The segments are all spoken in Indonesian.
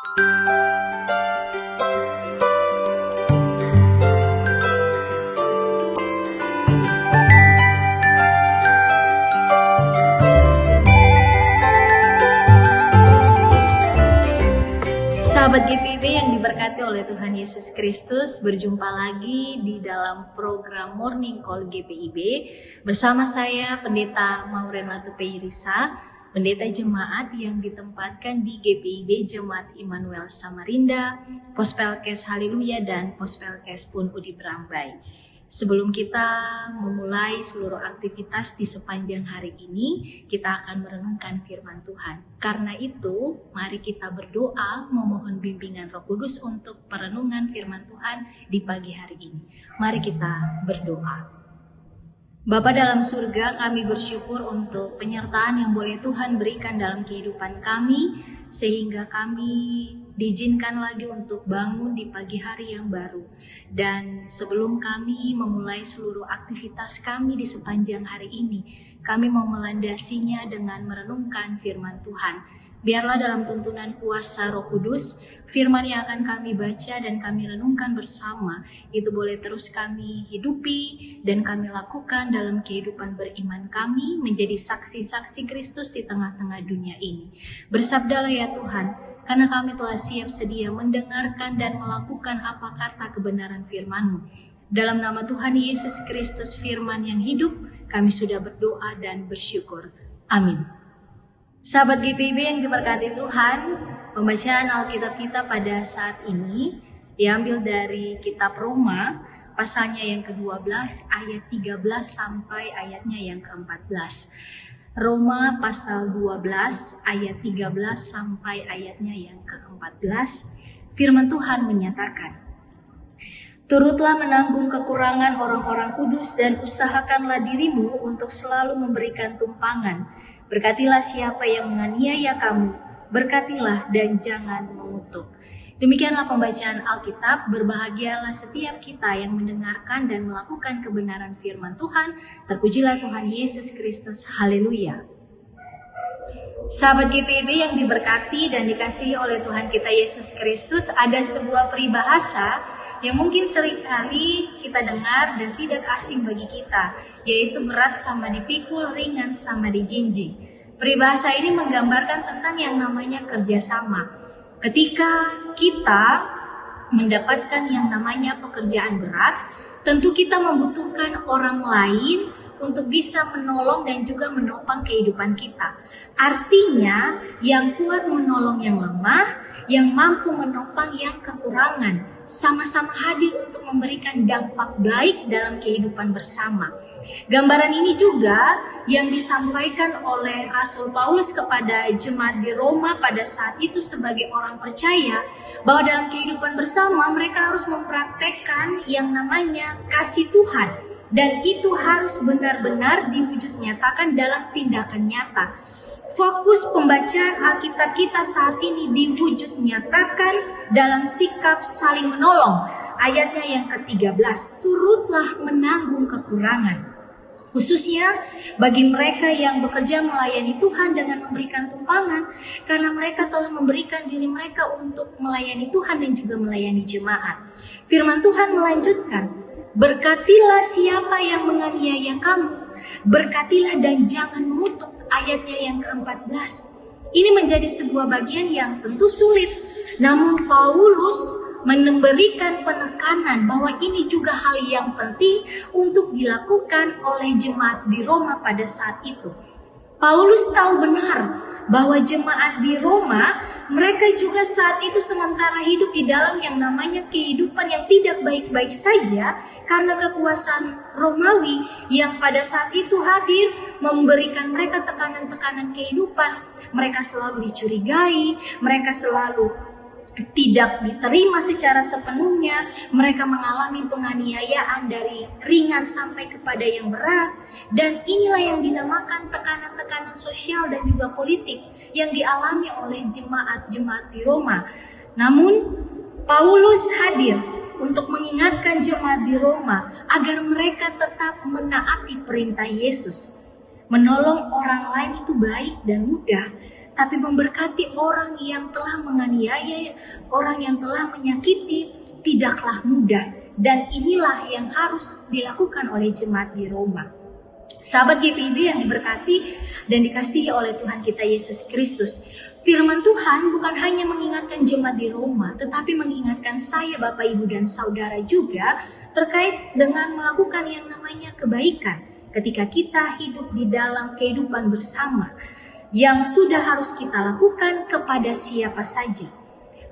Sahabat GPIB yang diberkati oleh Tuhan Yesus Kristus, berjumpa lagi di dalam program Morning Call GPIB bersama saya Pendeta Maureen Latupeirisa, pendeta jemaat yang ditempatkan di GPIB Jemaat Immanuel Samarinda, Pospelkes Haleluya dan Pospelkes Pun Udi Brambai. Sebelum kita memulai seluruh aktivitas di sepanjang hari ini, kita akan merenungkan firman Tuhan. Karena itu, mari kita berdoa memohon bimbingan Roh Kudus untuk perenungan firman Tuhan di pagi hari ini. Mari kita berdoa. Bapa dalam surga, kami bersyukur untuk penyertaan yang boleh Tuhan berikan dalam kehidupan kami, sehingga kami diizinkan lagi untuk bangun di pagi hari yang baru. Dan sebelum kami memulai seluruh aktivitas kami di sepanjang hari ini, kami mau melandasinya dengan merenungkan firman Tuhan. Biarlah dalam tuntunan kuasa Roh Kudus, firman yang akan kami baca dan kami renungkan bersama, itu boleh terus kami hidupi dan kami lakukan dalam kehidupan beriman kami, menjadi saksi-saksi Kristus di tengah-tengah dunia ini. Bersabdalah ya Tuhan, karena kami telah siap sedia mendengarkan dan melakukan apa kata kebenaran firman-Mu. Dalam nama Tuhan Yesus Kristus firman yang hidup, kami sudah berdoa dan bersyukur. Amin. Sahabat GPIB yang diberkati Tuhan, pembacaan Alkitab kita pada saat ini diambil dari kitab Roma, pasalnya yang ke-12, ayat 13 sampai ayatnya yang ke-14. Roma pasal 12 ayat 13 sampai ayatnya yang ke-14, firman Tuhan menyatakan, "Turutlah menanggung kekurangan orang-orang kudus dan usahakanlah dirimu untuk selalu memberikan tumpangan. Berkatilah siapa yang menganiaya kamu, berkatilah dan jangan mengutuk." Demikianlah pembacaan Alkitab. Berbahagialah setiap kita yang mendengarkan dan melakukan kebenaran firman Tuhan. Terpujilah Tuhan Yesus Kristus. Haleluya. Sahabat GPIB yang diberkati dan dikasihi oleh Tuhan kita Yesus Kristus, ada sebuah peribahasa yang mungkin seringkali kita dengar dan tidak asing bagi kita, yaitu berat sama dipikul, ringan sama dijinjing. Peribahasa ini menggambarkan tentang yang namanya kerjasama. Ketika kita mendapatkan yang namanya pekerjaan berat, tentu kita membutuhkan orang lain untuk bisa menolong dan juga menopang kehidupan kita. Artinya, yang kuat menolong yang lemah, yang mampu menopang yang kekurangan, sama-sama hadir untuk memberikan dampak baik dalam kehidupan bersama. Gambaran ini juga yang disampaikan oleh Rasul Paulus kepada jemaat di Roma pada saat itu sebagai orang percaya, bahwa dalam kehidupan bersama mereka harus mempraktekkan yang namanya kasih Tuhan, dan itu harus benar-benar diwujud nyatakan dalam tindakan nyata. Fokus pembacaan Alkitab kita saat ini diwujud nyatakan dalam sikap saling menolong. Ayatnya yang ke-13, turutlah menanggung kekurangan. Khususnya bagi mereka yang bekerja melayani Tuhan dengan memberikan tumpangan, karena mereka telah memberikan diri mereka untuk melayani Tuhan dan juga melayani jemaat. Firman Tuhan melanjutkan, berkatilah siapa yang menganiaya kamu, berkatilah dan jangan mengutuk. Ayatnya yang ke-14. Ini menjadi sebuah bagian yang tentu sulit, namun Paulus memberikan penekanan bahwa ini juga hal yang penting untuk dilakukan oleh jemaat di Roma pada saat itu. Paulus tahu benar bahwa jemaat di Roma, mereka juga saat itu sementara hidup di dalam yang namanya kehidupan yang tidak baik-baik saja, karena kekuasaan Romawi yang pada saat itu hadir memberikan mereka tekanan-tekanan kehidupan. Mereka selalu dicurigai, mereka selalu tidak diterima secara sepenuhnya, mereka mengalami penganiayaan dari ringan sampai kepada yang berat, dan inilah yang dinamakan tekanan-tekanan sosial dan juga politik yang dialami oleh jemaat-jemaat di Roma. Namun Paulus hadir untuk mengingatkan jemaat di Roma agar mereka tetap menaati perintah Yesus. Menolong orang lain itu baik dan mudah, tapi memberkati orang yang telah menganiaya, orang yang telah menyakiti, tidaklah mudah. Dan inilah yang harus dilakukan oleh jemaat di Roma. Sahabat GPIB yang diberkati dan dikasihi oleh Tuhan kita Yesus Kristus, firman Tuhan bukan hanya mengingatkan jemaat di Roma, tetapi mengingatkan saya, Bapak, Ibu, dan Saudara juga terkait dengan melakukan yang namanya kebaikan ketika kita hidup di dalam kehidupan bersama, yang sudah harus kita lakukan kepada siapa saja.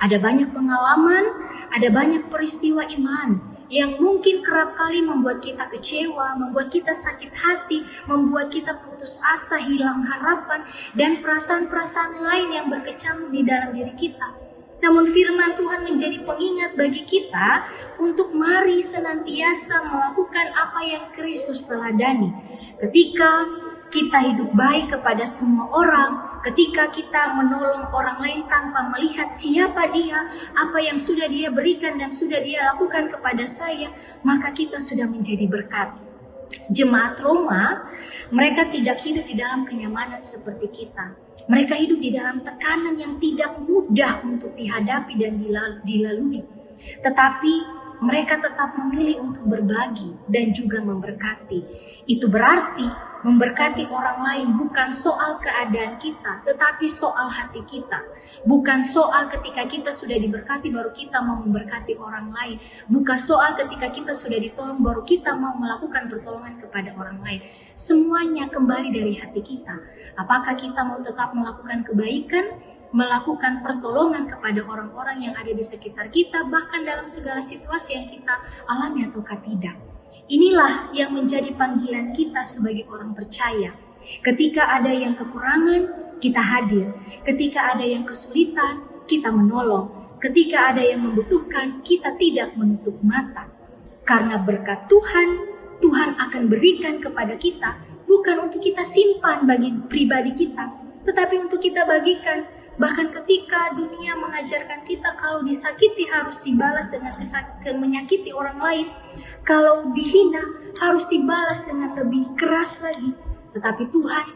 Ada banyak pengalaman, ada banyak peristiwa iman yang mungkin kerap kali membuat kita kecewa, membuat kita sakit hati, membuat kita putus asa, hilang harapan, dan perasaan-perasaan lain yang berkecamuk di dalam diri kita. Namun firman Tuhan menjadi pengingat bagi kita untuk mari senantiasa melakukan apa yang Kristus teladani. Ketika kita hidup baik kepada semua orang, ketika kita menolong orang lain tanpa melihat siapa dia, apa yang sudah dia berikan dan sudah dia lakukan kepada saya, maka kita sudah menjadi berkat. Jemaat Roma, mereka tidak hidup di dalam kenyamanan seperti kita. Mereka hidup di dalam tekanan yang tidak mudah untuk dihadapi dan dilalui. Tetapi mereka tetap memilih untuk berbagi dan juga memberkati. Itu berarti memberkati orang lain bukan soal keadaan kita, tetapi soal hati kita. Bukan soal ketika kita sudah diberkati baru kita mau memberkati orang lain. Bukan soal ketika kita sudah ditolong baru kita mau melakukan pertolongan kepada orang lain. Semuanya kembali dari hati kita. Apakah kita mau tetap melakukan kebaikan, melakukan pertolongan kepada orang-orang yang ada di sekitar kita, bahkan dalam segala situasi yang kita alami ataukah tidak. Inilah yang menjadi panggilan kita sebagai orang percaya. Ketika ada yang kekurangan, kita hadir. Ketika ada yang kesulitan, kita menolong. Ketika ada yang membutuhkan, kita tidak menutup mata. Karena berkat Tuhan, Tuhan akan berikan kepada kita, bukan untuk kita simpan bagi pribadi kita, tetapi untuk kita bagikan. Bahkan ketika dunia mengajarkan kita kalau disakiti harus dibalas dengan menyakiti orang lain, kalau dihina harus dibalas dengan lebih keras lagi. Tetapi Tuhan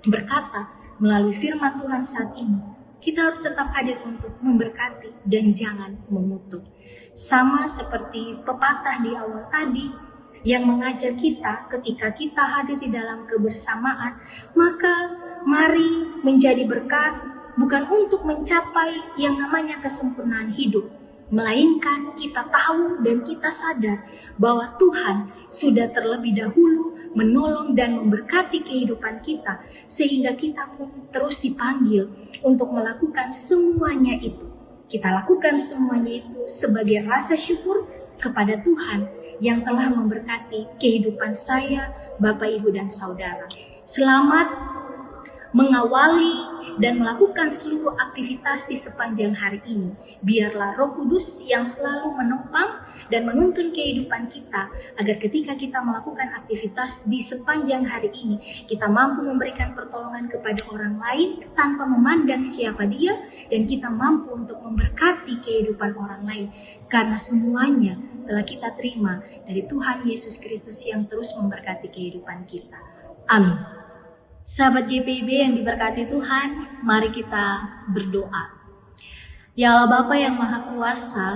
berkata melalui firman Tuhan saat ini, kita harus tetap hadir untuk memberkati dan jangan mengutuk. Sama seperti pepatah di awal tadi yang mengajak kita ketika kita hadir di dalam kebersamaan, maka mari menjadi berkat bukan untuk mencapai yang namanya kesempurnaan hidup, melainkan kita tahu dan kita sadar bahwa Tuhan sudah terlebih dahulu menolong dan memberkati kehidupan kita, sehingga kita pun terus dipanggil untuk melakukan semuanya itu. Kita lakukan semuanya itu sebagai rasa syukur kepada Tuhan yang telah memberkati kehidupan saya, Bapak, Ibu, dan Saudara. Selamat mengawali dan melakukan seluruh aktivitas di sepanjang hari ini. Biarlah Roh Kudus yang selalu menopang dan menuntun kehidupan kita, agar ketika kita melakukan aktivitas di sepanjang hari ini, kita mampu memberikan pertolongan kepada orang lain tanpa memandang siapa dia, dan kita mampu untuk memberkati kehidupan orang lain, karena semuanya telah kita terima dari Tuhan Yesus Kristus yang terus memberkati kehidupan kita. Amin. Sahabat GPIB yang diberkati Tuhan, mari kita berdoa. Ya Allah Bapa yang Maha Kuasa,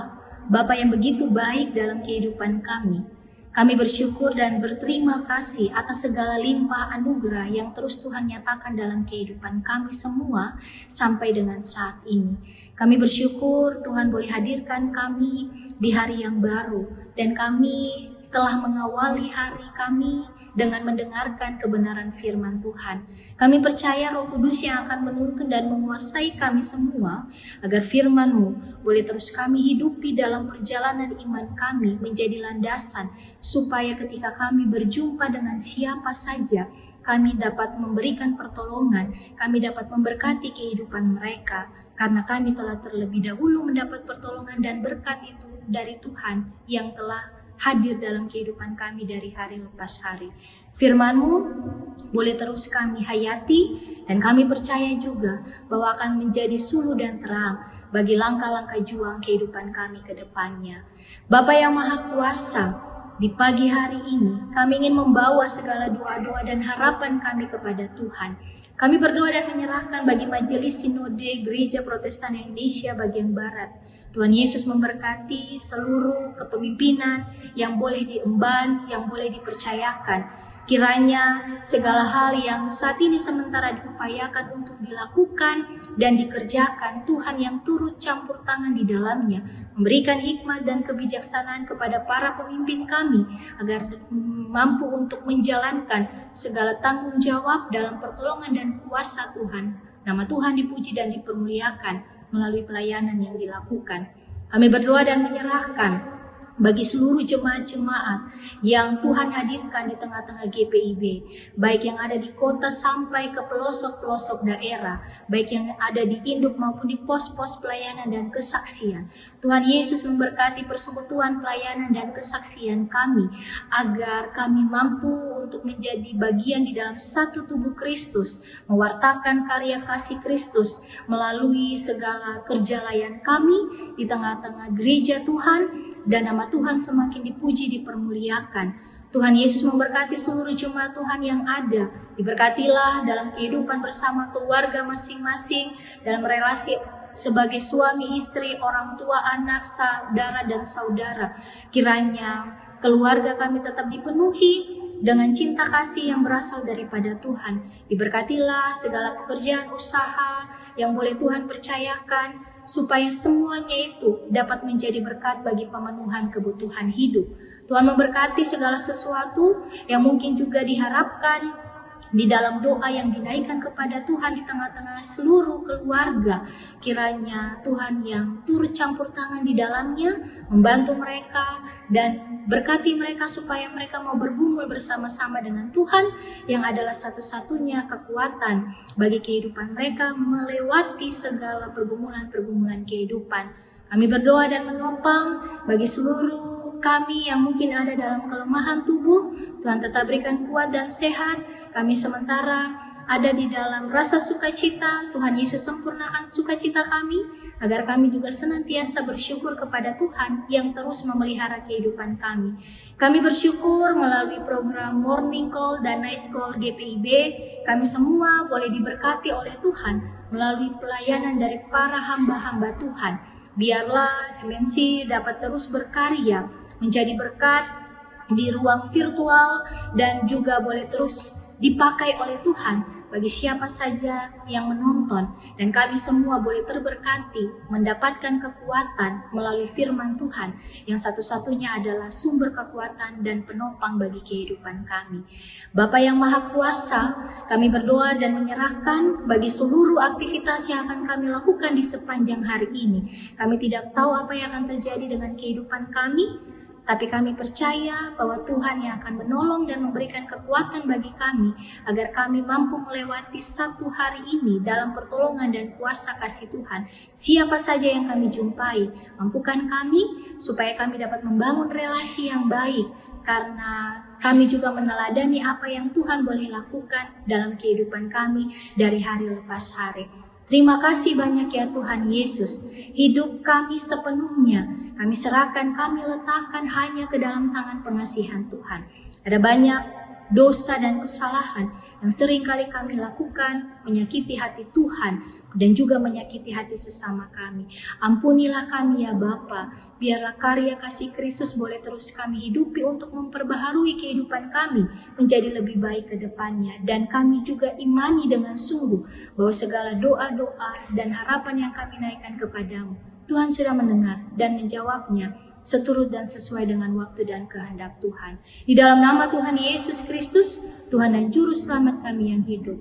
Bapa yang begitu baik dalam kehidupan kami bersyukur dan berterima kasih atas segala limpah anugerah yang terus Tuhan nyatakan dalam kehidupan kami semua sampai dengan saat ini. Kami bersyukur Tuhan boleh hadirkan kami di hari yang baru, dan kami telah mengawali hari kami dengan mendengarkan kebenaran firman Tuhan. Kami percaya Roh Kudus yang akan menuntun dan menguasai kami semua, agar firman-Mu boleh terus kami hidupi dalam perjalanan iman kami menjadi landasan, supaya ketika kami berjumpa dengan siapa saja, kami dapat memberikan pertolongan, kami dapat memberkati kehidupan mereka, karena kami telah terlebih dahulu mendapat pertolongan dan berkat itu dari Tuhan yang telah hadir dalam kehidupan kami dari hari lepas hari. Firman-Mu boleh terus kami hayati, dan kami percaya juga bahwa akan menjadi suluh dan terang bagi langkah-langkah juang kehidupan kami ke depannya. Bapa yang Maha Kuasa, di pagi hari ini kami ingin membawa segala doa-doa dan harapan kami kepada Tuhan. Kami berdoa dan menyerahkan bagi Majelis Sinode Gereja Protestan Indonesia bagian Barat. Tuhan Yesus memberkati seluruh kepemimpinan yang boleh diemban, yang boleh dipercayakan. Kiranya segala hal yang saat ini sementara diupayakan untuk dilakukan dan dikerjakan, Tuhan yang turut campur tangan di dalamnya, memberikan hikmat dan kebijaksanaan kepada para pemimpin kami, agar mampu untuk menjalankan segala tanggung jawab dalam pertolongan dan kuasa Tuhan. Nama Tuhan dipuji dan dipermuliakan melalui pelayanan yang dilakukan. Kami berdoa dan menyerahkan bagi seluruh jemaat-jemaat yang Tuhan hadirkan di tengah-tengah GPIB, baik yang ada di kota sampai ke pelosok-pelosok daerah, baik yang ada di induk maupun di pos-pos pelayanan dan kesaksian. Tuhan Yesus memberkati persekutuan pelayanan dan kesaksian kami, agar kami mampu untuk menjadi bagian di dalam satu tubuh Kristus, mewartakan karya kasih Kristus melalui segala kerja layan kami di tengah-tengah gereja Tuhan, dan nama Tuhan semakin dipuji, dipermuliakan. Tuhan Yesus memberkati seluruh jemaat Tuhan yang ada. Diberkatilah dalam kehidupan bersama keluarga masing-masing, dalam relasi sebagai suami, istri, orang tua, anak, saudara, dan saudara. Kiranya keluarga kami tetap dipenuhi dengan cinta kasih yang berasal daripada Tuhan. Diberkatilah segala pekerjaan usaha yang boleh Tuhan percayakan, supaya semuanya itu dapat menjadi berkat bagi pemenuhan kebutuhan hidup. Tuhan memberkati segala sesuatu yang mungkin juga diharapkan di dalam doa yang dinaikkan kepada Tuhan di tengah-tengah seluruh keluarga. Kiranya Tuhan yang turut campur tangan di dalamnya membantu mereka dan berkati mereka supaya mereka mau bergumul bersama-sama dengan Tuhan yang adalah satu-satunya kekuatan bagi kehidupan mereka melewati segala pergumulan-pergumulan kehidupan. Kami berdoa dan menopang bagi seluruh kami yang mungkin ada dalam kelemahan tubuh. Tuhan tetap berikan kuat dan sehat. Kami sementara ada di dalam rasa sukacita. Tuhan Yesus sempurnakan sukacita kami, agar kami juga senantiasa bersyukur kepada Tuhan yang terus memelihara kehidupan kami. Kami bersyukur melalui program Morning Call dan Night Call GPIB, kami semua boleh diberkati oleh Tuhan melalui pelayanan dari para hamba-hamba Tuhan. Biarlah MNC dapat terus berkarya, menjadi berkat di ruang virtual, dan juga boleh terus dipakai oleh Tuhan bagi siapa saja yang menonton, dan kami semua boleh terberkati mendapatkan kekuatan melalui firman Tuhan yang satu-satunya adalah sumber kekuatan dan penopang bagi kehidupan kami. Bapa yang Maha Kuasa, kami berdoa dan menyerahkan bagi seluruh aktivitas yang akan kami lakukan di sepanjang hari ini. Kami tidak tahu apa yang akan terjadi dengan kehidupan kami, tapi kami percaya bahwa Tuhan yang akan menolong dan memberikan kekuatan bagi kami, agar kami mampu melewati satu hari ini dalam pertolongan dan kuasa kasih Tuhan. Siapa saja yang kami jumpai, mampukan kami supaya kami dapat membangun relasi yang baik, karena kami juga meneladani apa yang Tuhan boleh lakukan dalam kehidupan kami dari hari lepas hari. Terima kasih banyak ya Tuhan Yesus. Hidup kami sepenuhnya kami serahkan, kami letakkan hanya ke dalam tangan pengasihan Tuhan. Ada banyak dosa dan kesalahan yang sering kali kami lakukan, menyakiti hati Tuhan dan juga menyakiti hati sesama kami. Ampunilah kami ya Bapa, biarlah karya kasih Kristus boleh terus kami hidupi untuk memperbaharui kehidupan kami menjadi lebih baik ke depannya. Dan kami juga imani dengan sungguh bahwa segala doa-doa dan harapan yang kami naikkan kepadamu, Tuhan sudah mendengar dan menjawabnya seturut dan sesuai dengan waktu dan kehendak Tuhan. Di dalam nama Tuhan Yesus Kristus, Tuhan dan Juru Selamat kami yang hidup,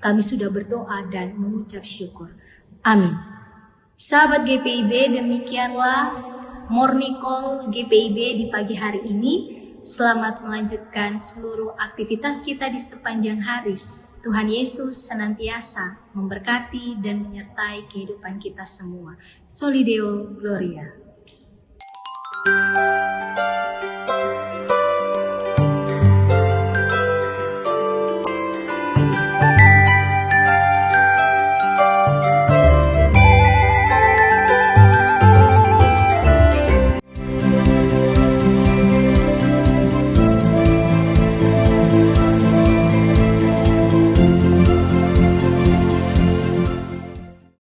kami sudah berdoa dan mengucap syukur. Amin. Sahabat GPIB, demikianlah Morning Call GPIB di pagi hari ini. Selamat melanjutkan seluruh aktivitas kita di sepanjang hari. Tuhan Yesus senantiasa memberkati dan menyertai kehidupan kita semua. Soli Deo Gloria.